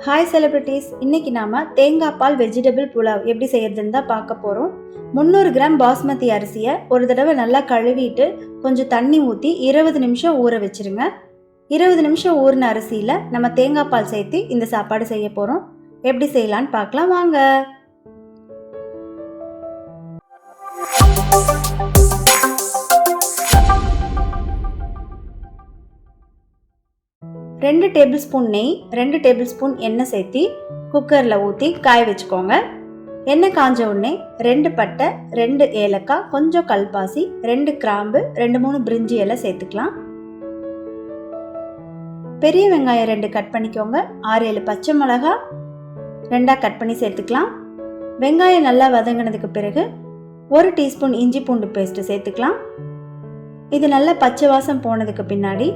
Hi celebrities, இன்னைக்கு நாம தேங்காய் பால் வெஜிடபிள் புலாவ் எப்படி செய்யறதுன்னு தான் பார்க்க போகிறோம். 300 கிராம் பாஸ்மதி அரிசியை ஒரு தடவை நல்லா கழுவிட்டு கொஞ்சம் தண்ணி ஊற்றி 20 நிமிஷம் ஊற வச்சிருங்க. 20 நிமிஷம் ஊறின அரிசியில் நம்ம தேங்காய் பால் சேர்த்து இந்த சாப்பாடு செய்ய போகிறோம். எப்படி செய்யலான்னு பார்க்கலாம் வாங்க. ரெண்டு டேபிள் ஸ்பூன் நெய், 2 டேபிள் ஸ்பூன் எண்ணெய் சேர்த்து குக்கரில் ஊற்றி காய வச்சுக்கோங்க. எண்ணெய் காஞ்ச உடனே 2 பட்டை, 2 ஏலக்காய், கொஞ்சம் கல்பாசி, 2 கிராம்பு, 2-3 பிரிஞ்சி இலை சேர்த்துக்கலாம். பெரிய வெங்காயம் 2 கட் பண்ணிக்கோங்க. 6-7 பச்சை மிளகா 2 கட் பண்ணி சேர்த்துக்கலாம். வெங்காயம் நல்லா வதங்கினதுக்கு பிறகு 1 டீஸ்பூன் இஞ்சி பூண்டு பேஸ்ட்டு சேர்த்துக்கலாம். இது நல்லா பச்சை வாசம் போனதுக்கு பின்னாடி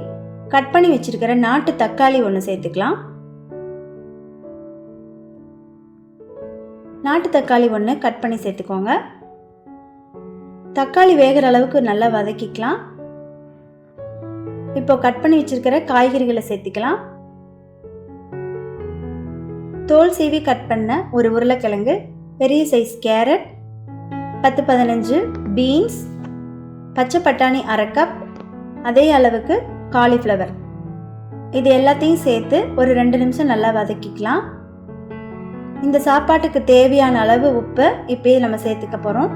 கட் பண்ணி வச்சிருக்கிற நாட்டு தக்காளி 1 சேர்த்துக்கலாம். நாட்டு தக்காளி 1 கட் பண்ணி சேர்த்துக்கோங்க. தக்காளி வேகிற அளவுக்கு நல்லா வதக்கிக்கலாம். இப்போ கட் பண்ணி வச்சிருக்கிற காய்கறிகளை சேர்த்துக்கலாம். தோல் சீவி கட் பண்ண ஒரு உருளைக்கிழங்கு, பெரிய சைஸ் கேரட், 10-15 பீன்ஸ், பச்சை பட்டாணி 1/2 கப், அதே அளவுக்கு காலிஃப்ளவர். இது எல்லாத்தையும் சேர்த்து ஒரு 2 நிமிஷம் நல்லா வதக்கிக்கலாம். இந்த சாப்பாட்டுக்கு தேவையான அளவு உப்பு இப்பயே நம்ம சேர்த்துக்க போகிறோம்.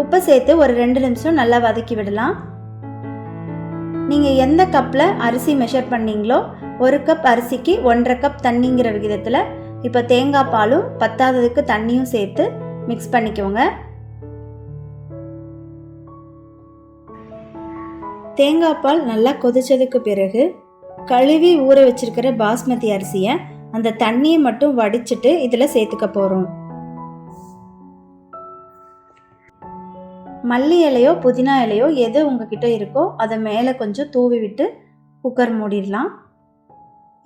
உப்பு சேர்த்து ஒரு 2 நிமிஷம் நல்லா வதக்கி விடலாம். நீங்கள் எந்த கப்பில் அரிசி மெஷர் பண்ணீங்களோ 1 கப் அரிசிக்கு 1.5 கப் தண்ணிங்கிற விகிதத்தில் இப்போ தேங்காய் பாலும் பத்தாததுக்கு தண்ணியும் சேர்த்து மிக்ஸ் பண்ணிக்கோங்க. தேங்காய் பால் நல்லா கொதிச்சதுக்கு பிறகு கழுவி ஊற வச்சிருக்கிற பாஸ்மதி அரிசியை அந்த தண்ணியை மட்டும் வடிச்சிட்டு இதில் சேர்த்துக்க போகிறோம். மல்லி இலையோ புதினா இலையோ எது உங்ககிட்ட இருக்கோ அதை மேலே கொஞ்சம் தூவி விட்டு குக்கர் மூடிடலாம்.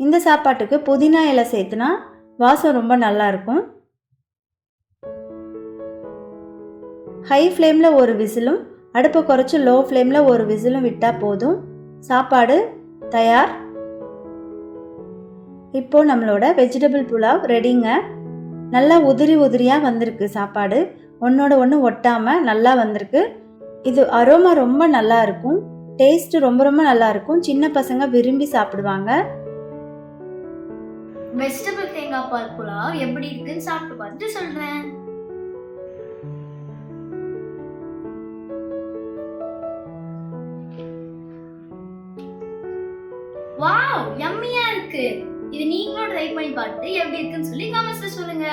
இந்த சாப்பாட்டுக்கு புதினா இலை சேர்த்துனா வாசம் ரொம்ப நல்லா இருக்கும். ஹை ஃப்ளேமில் ஒரு விசிலும் அடுப்பை குறைச்சி லோ ஃப்ளேமில் ஒரு விசிலும் விட்டால் போதும். சாப்பாடு தயார். இப்போ நம்மளோட வெஜிடபிள் புலாவ் ரெடிங்க. நல்லா உதிரி உதிரியாக வந்திருக்கு. சாப்பாடு ஒன்றோட ஒன்று ஒட்டாமல் நல்லா வந்திருக்கு. இது அரோமா ரொம்ப நல்லா இருக்கும். டேஸ்ட்டு ரொம்ப ரொம்ப நல்லா இருக்கும். சின்ன பசங்க விரும்பி சாப்பிடுவாங்க. வெஜிடபிள் தேங்காய் பால் புலாவ் எப்படி இருக்குன்னு சாப்பிட்டு பார்த்துட்டு சொல்கிறேன். வாவ், யம்மியா இருக்கு. இது நீங்களும் ட்ரை பண்ணி பார்த்து எப்படி இருக்குன்னு சொல்லி கமெண்ட்ஸ்ல சொல்லுங்க.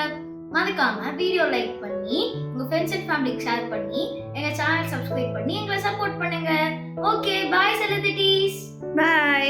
மறக்காம வீடியோ லைக் பண்ணி உங்க ஃப்ரெண்ட்ஸ் அண்ட் ஃபேமிலிக்கு ஷேர் பண்ணி எங்க சேனல் சப்ஸ்கிரைப் பண்ணி எங்களை சப்போர்ட் பண்ணுங்க. Okay, bye celebrities. பை.